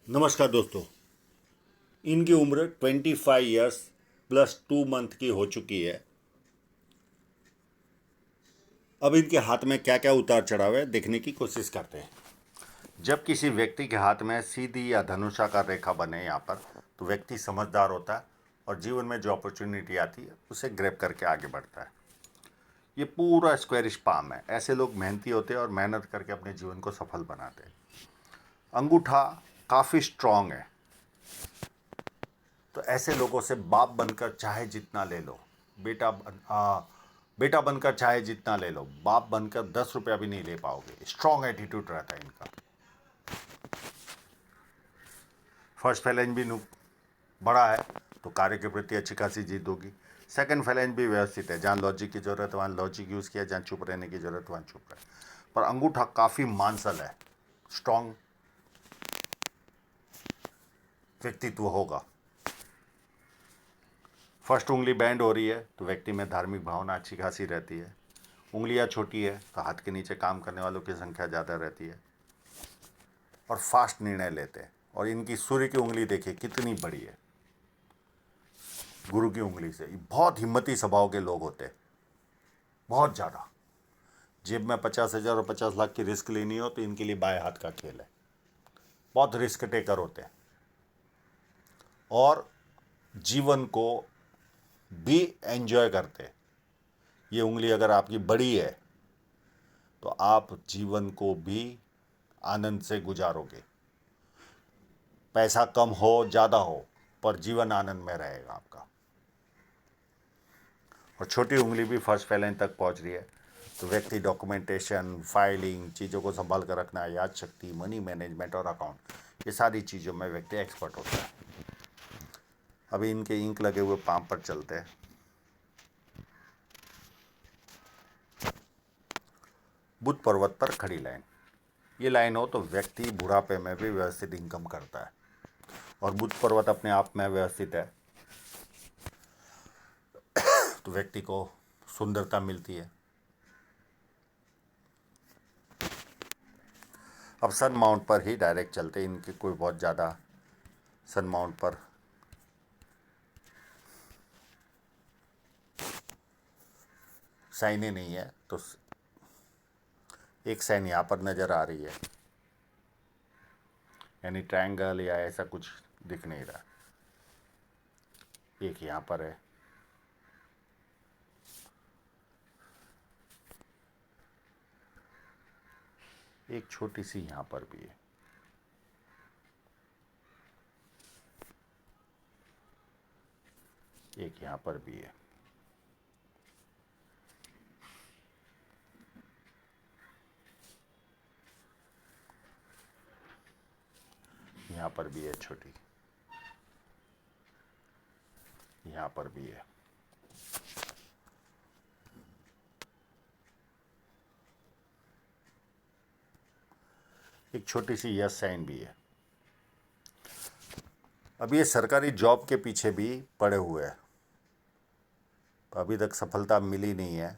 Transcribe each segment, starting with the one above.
नमस्कार दोस्तों। इनकी उम्र 25 ईयर्स प्लस 2 मंथ की हो चुकी है। अब इनके हाथ में क्या क्या उतार चढ़ाव है देखने की कोशिश करते हैं। जब किसी व्यक्ति के हाथ में सीधी या धनुषाकार रेखा बने यहाँ पर, तो व्यक्ति समझदार होता है और जीवन में जो अपॉर्चुनिटी आती है उसे ग्रैब करके आगे बढ़ता है। ये पूरा स्क्वेरिश पाम है। ऐसे लोग मेहनती होते हैं और मेहनत करके अपने जीवन को सफल बनाते हैं। अंगूठा काफ़ी स्ट्रांग है, तो ऐसे लोगों से बाप बनकर चाहे जितना ले लो, बेटा बनकर चाहे जितना ले लो, बाप बनकर 10 रुपया भी नहीं ले पाओगे। स्ट्रांग एटीट्यूड रहता है इनका। फर्स्ट फैलेंज भी बड़ा है, तो कार्य के प्रति अच्छी खासी जीत होगी। सेकंड फैलेंज भी व्यवस्थित है। जहाँ लॉजिक की जरूरत है वहाँ लॉजिक यूज़ किया, जहाँ चुप रहने की जरूरत वहाँ चुप रहे। पर अंगूठा काफ़ी मांसल है, स्ट्रांग व्यक्तित्व होगा। फर्स्ट उंगली बैंड हो रही है तो व्यक्ति में धार्मिक भावना अच्छी खासी रहती है। उंगलियां छोटी है तो हाथ के नीचे काम करने वालों की संख्या ज़्यादा रहती है और फास्ट निर्णय लेते हैं। और इनकी सूर्य की उंगली देखिए कितनी बड़ी है, गुरु की उंगली से। ये बहुत हिम्मती स्वभाव के लोग होते हैं, बहुत ज़्यादा। जेब में 50,000 और 50 लाख की रिस्क लेनी हो तो इनके लिए बाएं हाथ का खेल है। बहुत रिस्क टेकर होते हैं और जीवन को भी एंजॉय करते हैं। ये उंगली अगर आपकी बड़ी है तो आप जीवन को भी आनंद से गुजारोगे। पैसा कम हो ज़्यादा हो, पर जीवन आनंद में रहेगा आपका। और छोटी उंगली भी फर्स्ट फैलेंज तक पहुंच रही है, तो व्यक्ति डॉक्यूमेंटेशन, फाइलिंग, चीज़ों को संभाल कर रखना, याद शक्ति, मनी मैनेजमेंट और अकाउंट, ये सारी चीज़ों में व्यक्ति एक्सपर्ट होता है। अभी इनके इंक लगे हुए पाम पर चलते हैं। बुध पर्वत पर खड़ी लाइन, ये लाइन हो तो व्यक्ति बुढ़ापे में भी व्यवस्थित इनकम करता है। और बुध पर्वत अपने आप में व्यवस्थित है तो व्यक्ति को सुंदरता मिलती है। अब सन माउंट पर ही डायरेक्ट चलते, इनके कोई बहुत ज़्यादा सन माउंट पर साइनें नहीं है, तो एक साइन यहाँ पर नज़र आ रही है, यानी ट्रायंगल या ऐसा कुछ दिख नहीं रहा। एक यहाँ पर है, एक छोटी सी यहाँ पर भी है, एक यहाँ पर भी है, यहाँ पर भी है छोटी, यहाँ पर भी है। एक छोटी सी यस साइन भी है। अब ये सरकारी जॉब के पीछे भी पड़े हुए हैं, अभी तक सफलता मिली नहीं है।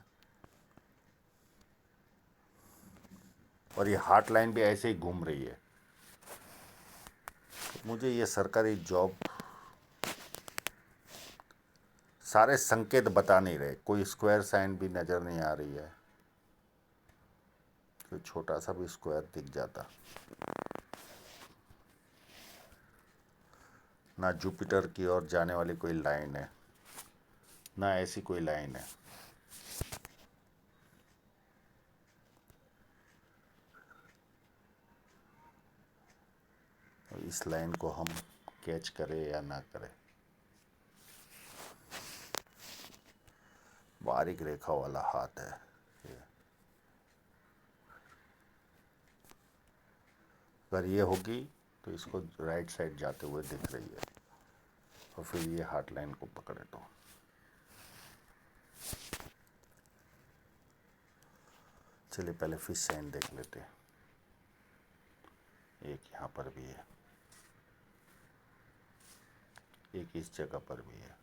और ये हार्ट लाइन भी ऐसे ही घूम रही है। मुझे ये सरकारी जॉब, सारे संकेत बता नहीं रहे। कोई स्क्वायर साइन भी नज़र नहीं आ रही है, कोई छोटा सा भी स्क्वायर दिख जाता। ना जुपिटर की ओर जाने वाली कोई लाइन है, ना ऐसी कोई लाइन है। इस लाइन को हम कैच करें या ना करें। बारीक रेखा वाला हाथ है ये। अगर ये होगी तो इसको राइट साइड जाते हुए दिख रही है, और फिर ये हार्ट लाइन को पकड़े तो चलिए पहले फिश साइन देख लेते हैं। एक यहाँ पर भी है, एक इस जगह पर भी है।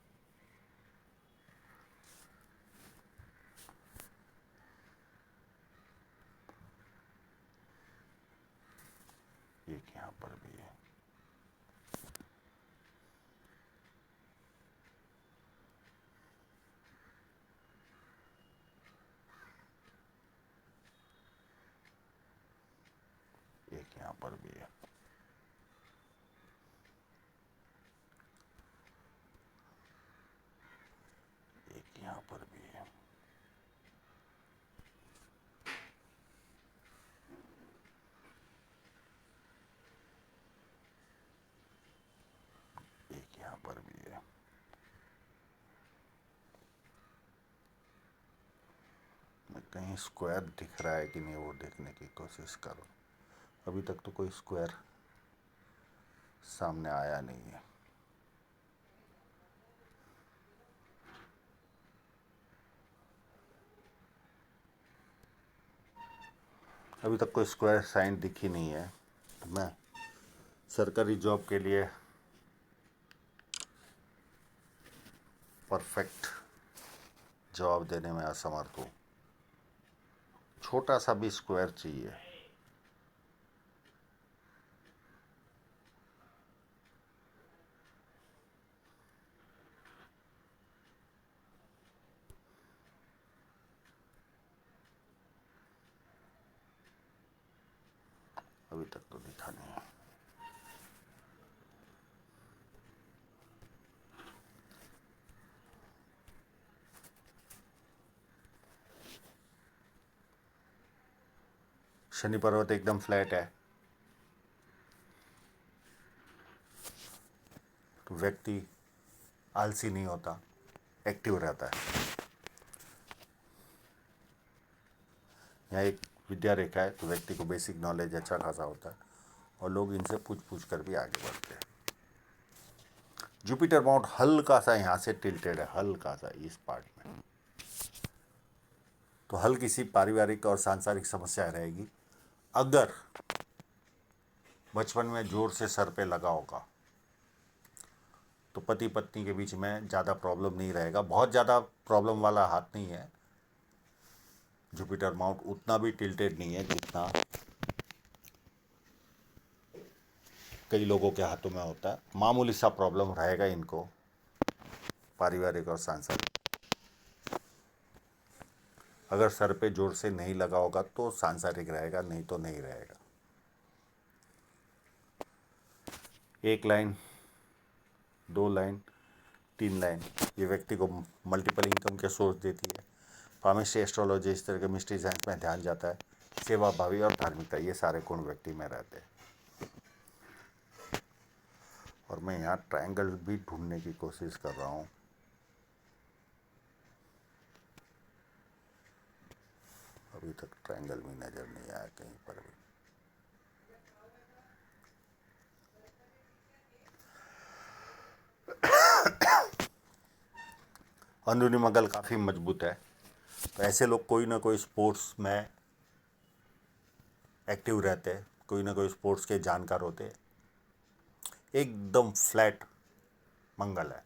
एक यहाँ पर भी है। यहाँ पर भी है, एक यहाँ पर भी है, एक यहाँ पर भी है। मैं कहीं स्क्वायर दिख रहा है कि नहीं वो देखने की कोशिश करो। अभी तक तो कोई स्क्वायर सामने आया नहीं है। अभी तक कोई स्क्वायर साइन दिख ही नहीं है। तो मैं सरकारी जॉब के लिए परफेक्ट जवाब देने में असमर्थ हूँ। छोटा सा भी स्क्वायर चाहिए। अभी तक तो दिखा नहीं है। शनि पर्वत एकदम फ्लैट है तो व्यक्ति आलसी नहीं होता, एक्टिव रहता है। यहाँ एक विद्या रेखा है तो व्यक्ति को बेसिक नॉलेज अच्छा खासा होता है और लोग इनसे पूछ पूछ कर भी आगे बढ़ते हैं। जुपिटर माउंट हल्का सा यहाँ से टिल्टेड है, हल्का सा इस पार्ट में, तो हल्की सी पारिवारिक और सांसारिक समस्या रहेगी। अगर बचपन में जोर से सर पे लगा होगा तो पति पत्नी के बीच में ज़्यादा प्रॉब्लम नहीं रहेगा। बहुत ज़्यादा प्रॉब्लम वाला हाथ नहीं है। जुपिटर माउंट उतना भी टिल्टेड नहीं है जितना कई लोगों के हाथों में होता है। मामूली सा प्रॉब्लम रहेगा इनको, पारिवारिक और सांसारिक। अगर सर पे जोर से नहीं लगा होगा तो सांसारिक रहेगा, नहीं तो नहीं रहेगा। एक लाइन, 2 लाइन, 3 लाइन ये व्यक्ति को मल्टीपल इनकम के सोर्स देती है। फार्मेसी, एस्ट्रोलॉजी, इस तरह के मिस्ट्री साइंस में ध्यान जाता है। सेवा भावी और धार्मिकता, ये सारे गुण व्यक्ति में रहते हैं। और मैं यहाँ ट्रायंगल भी ढूंढने की कोशिश कर रहा हूँ। अभी तक ट्रायंगल भी नज़र नहीं आया कहीं पर भी। अंदरूनी मंगल काफ़ी मजबूत है तो ऐसे लोग कोई ना कोई स्पोर्ट्स में एक्टिव रहते हैं, कोई ना कोई स्पोर्ट्स के जानकार होते हैं। एकदम फ्लैट मंगल है।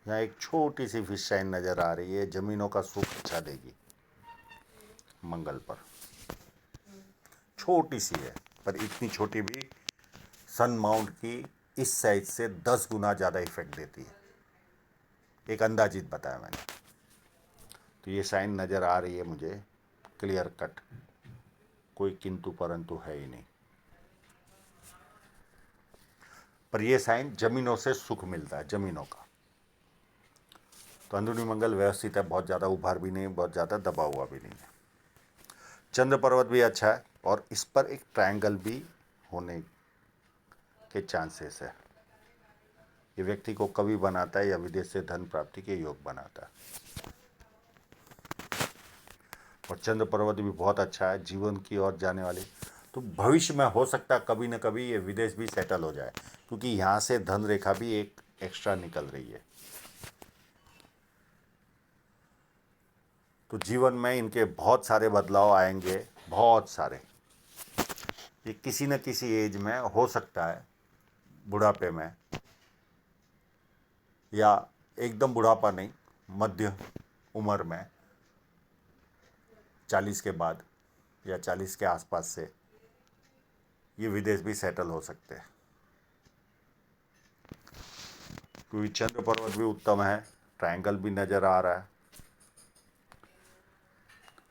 यहाँ एक छोटी सी फिश साइन नज़र आ रही है। जमीनों का सुख अच्छा देगी मंगल पर। छोटी सी है पर इतनी छोटी भी सन माउंट की इस साइज से 10 गुना ज़्यादा इफेक्ट देती है। एक अंदाजित बताया मैंने। तो ये साइन नज़र आ रही है मुझे क्लियर कट, कोई किंतु परंतु है ही नहीं। पर ये साइन जमीनों से सुख मिलता है, जमीनों का। तो अंदरूनी मंगल व्यवस्थित है, बहुत ज़्यादा उभार भी नहीं, बहुत ज़्यादा दबा हुआ भी नहीं है। चंद्र पर्वत भी अच्छा है और इस पर एक ट्रायंगल भी होने के चांसेस है। ये व्यक्ति को कवि बनाता है या विदेश से धन प्राप्ति के योग बनाता है। और चंद्र पर्वत भी बहुत अच्छा है, जीवन की ओर जाने वाली। तो भविष्य में हो सकता है कभी न कभी ये विदेश भी सेटल हो जाए, क्योंकि यहाँ से धन रेखा भी एक एक्स्ट्रा निकल रही है। तो जीवन में इनके बहुत सारे बदलाव आएंगे, बहुत सारे। ये किसी न किसी एज में हो सकता है, बुढ़ापे में या एकदम बुढ़ापा नहीं, मध्य उम्र में, 40 के बाद या 40 के आसपास से ये विदेश भी सेटल हो सकते हैं। क्योंकि चंद्र पर्वत भी उत्तम है, ट्रायंगल भी नज़र आ रहा है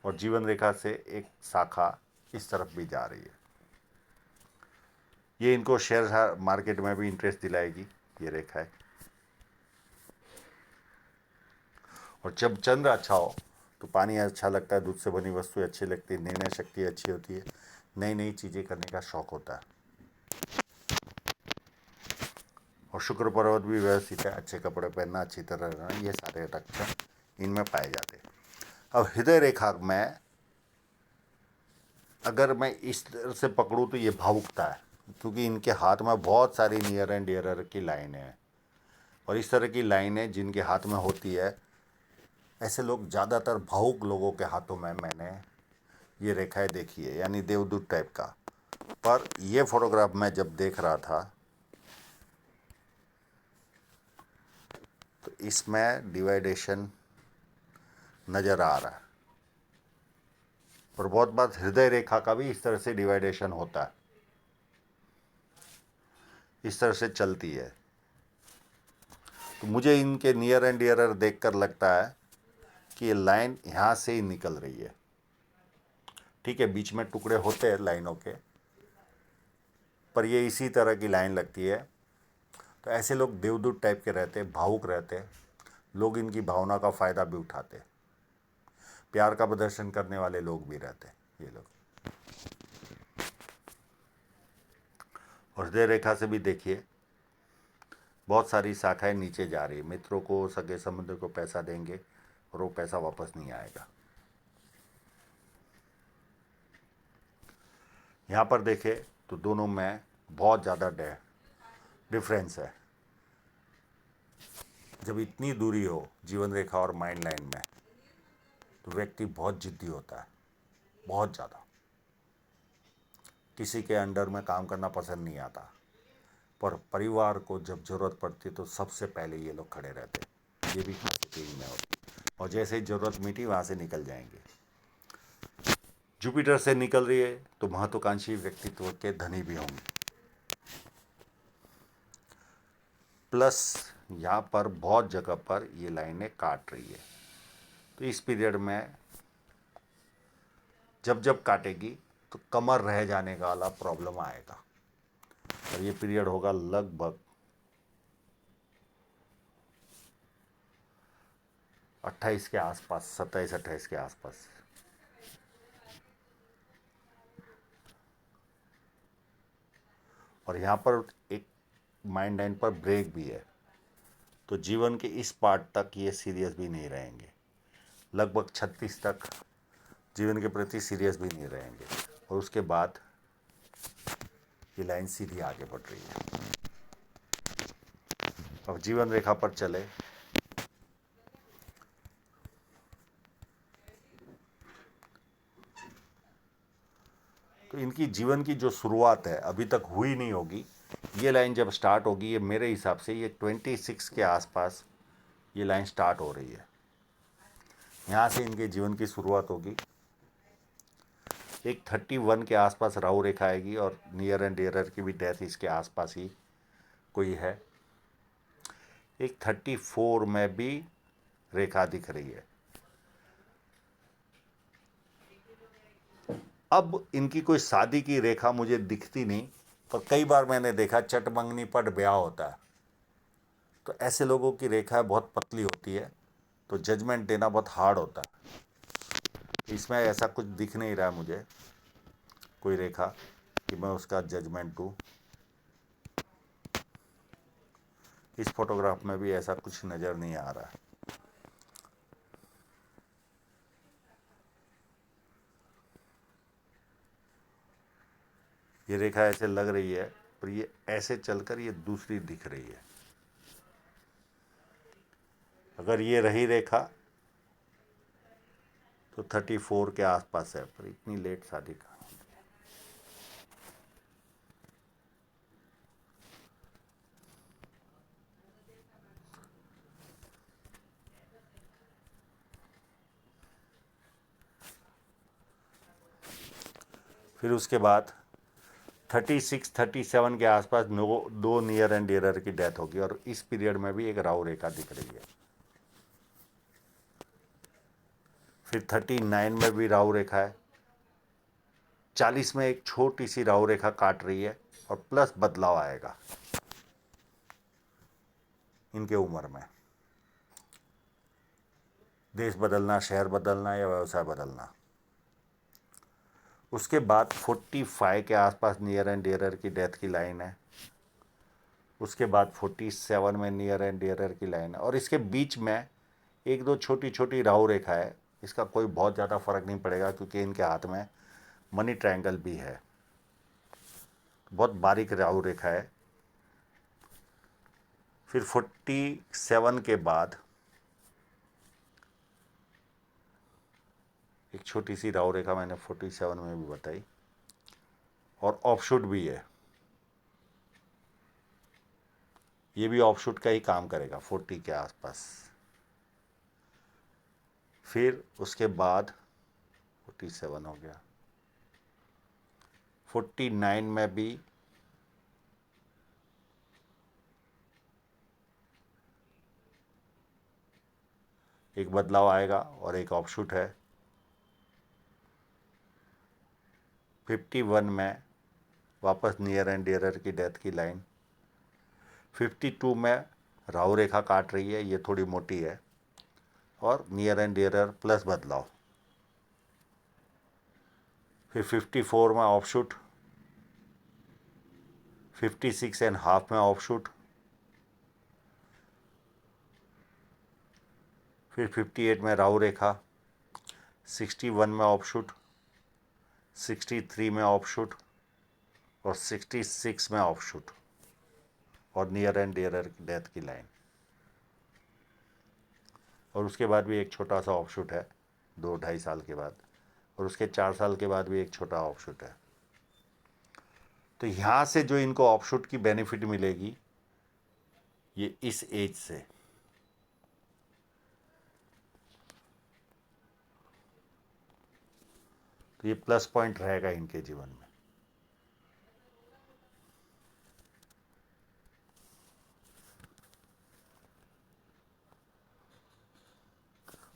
और जीवन रेखा से एक शाखा इस तरफ भी जा रही है। ये इनको शेयर मार्केट में भी इंटरेस्ट दिलाएगी, ये रेखा है। और जब चंद्र अच्छा हो तो पानी अच्छा लगता है, दूध से बनी वस्तु अच्छी लगती है, निर्णय शक्ति अच्छी होती है, नई नई चीज़ें करने का शौक होता है। और शुक्र पर्वत भी व्यवस्थित है, अच्छे कपड़े पहनना, अच्छी तरह रहना, ये सारे लक्षण इनमें पाए जाते हैं। अब हृदय रेखा में अगर मैं इस तरह से पकड़ूँ तो ये भावुकता है, क्योंकि इनके हाथ में बहुत सारी नियर एंड डियरर की लाइनें हैं। और इस तरह की लाइनें जिनके हाथ में होती है, ऐसे लोग ज़्यादातर भावुक लोगों के हाथों में मैंने ये रेखाएं देखी है, यानी देवदूत टाइप का। पर ये फोटोग्राफ मैं जब देख रहा था तो इसमें डिवाइडेशन नज़र आ रहा है। और बहुत बार हृदय रेखा का भी इस तरह से डिवाइडेशन होता है, इस तरह से चलती है। तो मुझे इनके नियर एंड डियरर देखकर लगता है कि ये लाइन यहाँ से ही निकल रही है। ठीक है, बीच में टुकड़े होते हैं लाइनों के, पर ये इसी तरह की लाइन लगती है। तो ऐसे लोग देवदूत टाइप के रहते, भावुक रहते, लोग इनकी भावना का फ़ायदा भी उठाते, प्यार का प्रदर्शन करने वाले लोग भी रहते ये लोग। और हृदय रेखा से भी देखिए बहुत सारी शाखाएं नीचे जा रही है। मित्रों को, सगे संबंधियों को पैसा देंगे और वो पैसा वापस नहीं आएगा। यहाँ पर देखें तो दोनों में बहुत ज़्यादा डिफरेंस है। जब इतनी दूरी हो जीवन रेखा और माइंड लाइन में तो व्यक्ति बहुत जिद्दी होता है, बहुत ज़्यादा। किसी के अंडर में काम करना पसंद नहीं आता, पर परिवार को जब ज़रूरत पड़ती तो सबसे पहले ये लोग खड़े रहते। ये भी खासियत इनमें होती, और जैसे ही ज़रूरत मिटी वहाँ से निकल जाएंगे। जुपिटर से निकल रही है तो महत्वाकांक्षी व्यक्तित्व के धनी भी होंगे। प्लस यहाँ पर बहुत जगह पर ये लाइनें काट रही है, तो इस पीरियड में जब जब काटेगी तो कमर रह जाने का वाला प्रॉब्लम आएगा। और ये पीरियड होगा लगभग 28 के आसपास, 27-28 के आसपास। और यहाँ पर एक माइंड लाइन पर ब्रेक भी है, तो जीवन के इस पार्ट तक ये सीरियस भी नहीं रहेंगे। लगभग 36 तक जीवन के प्रति सीरियस भी नहीं रहेंगे, और उसके बाद ये लाइन सीधी आगे बढ़ रही है। अब जीवन रेखा पर चले तो इनकी जीवन की जो शुरुआत है अभी तक हुई नहीं होगी। ये लाइन जब स्टार्ट होगी, ये मेरे हिसाब से ये 26 के आसपास ये लाइन स्टार्ट हो रही है। यहाँ से इनके जीवन की शुरुआत होगी। एक 31 के आसपास राहु रेखा आएगी, और नियर एंड डियरर की भी डेथ इसके आसपास ही कोई है। एक 34 में भी रेखा दिख रही है। अब इनकी कोई शादी की रेखा मुझे दिखती नहीं, पर कई बार मैंने देखा चटमंगनी पट ब्याह होता है, तो ऐसे लोगों की रेखा बहुत पतली होती है, तो जजमेंट देना बहुत हार्ड होता है। इसमें ऐसा कुछ दिख नहीं रहा मुझे कोई रेखा कि मैं उसका जजमेंट दूँ। इस फोटोग्राफ में भी ऐसा कुछ नज़र नहीं आ रहा है। ये रेखा ऐसे लग रही है, पर ये ऐसे चलकर ये दूसरी दिख रही है। अगर ये रही रेखा तो 34 के आसपास है, पर इतनी लेट शादी का। फिर उसके बाद 36-37 के आसपास दो नियर एंड डियरर की डेथ होगी और इस पीरियड में भी एक राहु रेखा दिख रही है। फिर 39 में भी राहु रेखा है। 40 में एक छोटी सी राहु रेखा काट रही है और प्लस बदलाव आएगा इनके उम्र में। देश बदलना, शहर बदलना या व्यवसाय बदलना। उसके बाद 45 के आसपास नियर एंड डियरर की डेथ की लाइन है। उसके बाद 47 में नियर एंड डियरर की लाइन है और इसके बीच में एक दो छोटी छोटी राहु रेखा है। इसका कोई बहुत ज़्यादा फर्क नहीं पड़ेगा क्योंकि इनके हाथ में मनी ट्रायंगल भी है। बहुत बारीक राहु रेखा है। फिर 47 के बाद एक छोटी सी राहु रेखा मैंने 47 में भी बताई और ऑफशूट भी है। ये भी ऑफशूट का ही काम करेगा 40 के आसपास। फिर उसके बाद 47 हो गया। 49 में भी एक बदलाव आएगा और एक ऑफशूट है। 51 में वापस नियर एंड डियरर की डेथ की लाइन। 52 में राहु रेखा काट रही है, ये थोड़ी मोटी है और नियर एंड डियरर प्लस बदलाव। फिर 54 में ऑफशूट। 56 एंड हाफ में ऑफशूट। फिर 58 में राहु रेखा। 61 में ऑफशूट। 63 में ऑफशूट और 66 में ऑफशूट और नियर एंड डियरर की डेथ की लाइन। और उसके बाद भी एक छोटा सा ऑफशूट है 2-2.5 साल के बाद और उसके 4 साल के बाद भी एक छोटा ऑफशूट है। तो यहाँ से जो इनको ऑफशूट की बेनिफिट मिलेगी ये इस एज से। तो ये प्लस पॉइंट रहेगा इनके जीवन में।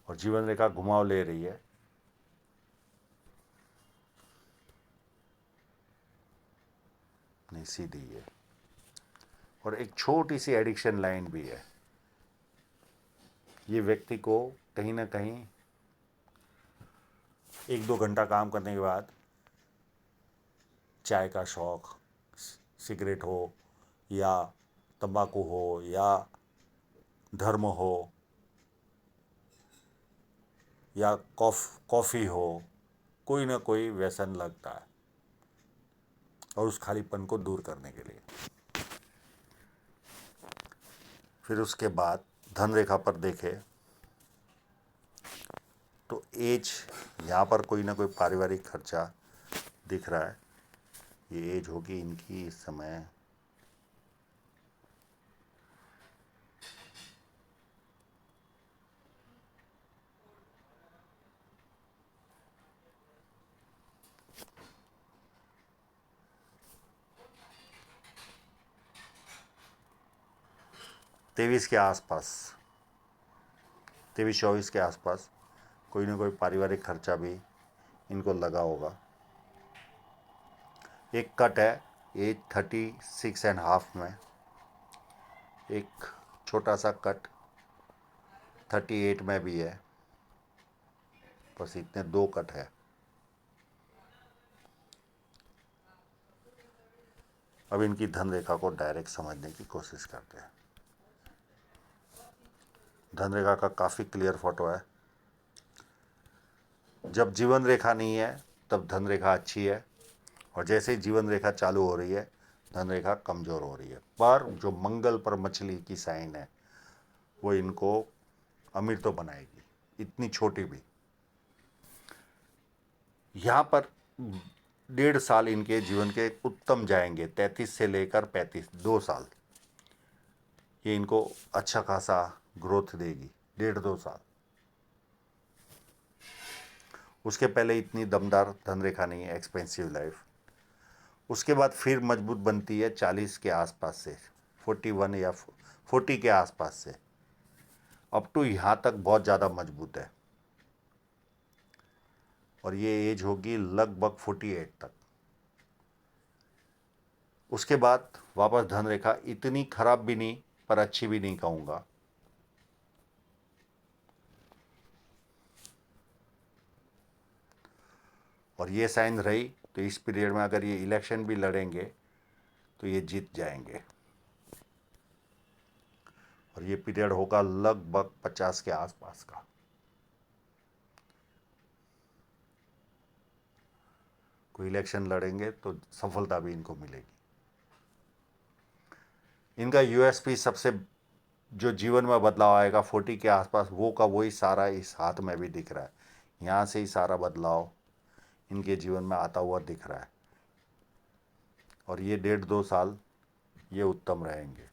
और जीवन रेखा घुमाव ले रही है। नहीं, सीधी है और एक छोटी सी एडिक्शन लाइन भी है। ये व्यक्ति को कहीं ना कहीं 1-2 घंटा काम करने के बाद चाय का शौक, सिगरेट हो या तंबाकू हो या धर्म हो या कॉफ़ी हो, कोई ना कोई व्यसन लगता है और उस खालीपन को दूर करने के लिए। फिर उसके बाद धन रेखा पर देखें तो एज यहाँ पर कोई ना कोई पारिवारिक खर्चा दिख रहा है। ये एज होगी इनकी इस समय 23 के आसपास, 23-24 के आसपास कोई ना कोई पारिवारिक खर्चा भी इनको लगा होगा। एक कट है एज 36 एंड हाफ में, एक छोटा सा कट 38 में भी है। बस इतने 2 कट है। अब इनकी धन रेखा को डायरेक्ट समझने की कोशिश करते हैं। धन रेखा का काफ़ी क्लियर फोटो है। जब जीवन रेखा नहीं है तब धन रेखा अच्छी है और जैसे ही जीवन रेखा चालू हो रही है धन रेखा कमज़ोर हो रही है। पर जो मंगल पर मछली की साइन है वो इनको अमीर तो बनाएगी, इतनी छोटी भी। यहाँ पर 1.5 साल इनके जीवन के उत्तम जाएंगे, 33 से लेकर 35, 2 साल ये इनको अच्छा खासा ग्रोथ देगी, 1.5-2 साल। उसके पहले इतनी दमदार धन रेखा नहीं है, एक्सपेंसिव लाइफ। उसके बाद फिर मजबूत बनती है 40 के आसपास से, 41 या 40 के आसपास से, अप टू यहाँ तक बहुत ज़्यादा मजबूत है। और ये एज होगी लगभग 48 तक। उसके बाद वापस धन रेखा इतनी खराब भी नहीं पर अच्छी भी नहीं कहूँगा। और ये साइन रही तो इस पीरियड में अगर ये इलेक्शन भी लड़ेंगे तो ये जीत जाएंगे। और ये पीरियड होगा लगभग 50 के आसपास का। कोई इलेक्शन लड़ेंगे तो सफलता भी इनको मिलेगी। इनका यूएसपी सबसे जो जीवन में बदलाव आएगा 40 के आसपास, वो का वही सारा इस हाथ में भी दिख रहा है। यहाँ से ही सारा बदलाव इनके जीवन में आता हुआ दिख रहा है। और ये 1.5-2 साल ये उत्तम रहेंगे।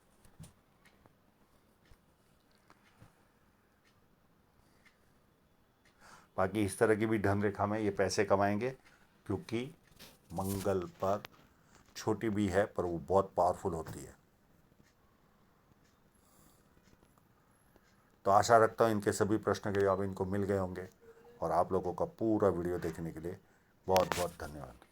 बाकी इस तरह की भी धन रेखा में ये पैसे कमाएंगे, क्योंकि मंगल पर छोटी भी है पर वो बहुत पावरफुल होती है। तो आशा रखता हूँ इनके सभी प्रश्न के जवाब इनको मिल गए होंगे। और आप लोगों का पूरा वीडियो देखने के लिए बहुत बहुत धन्यवाद।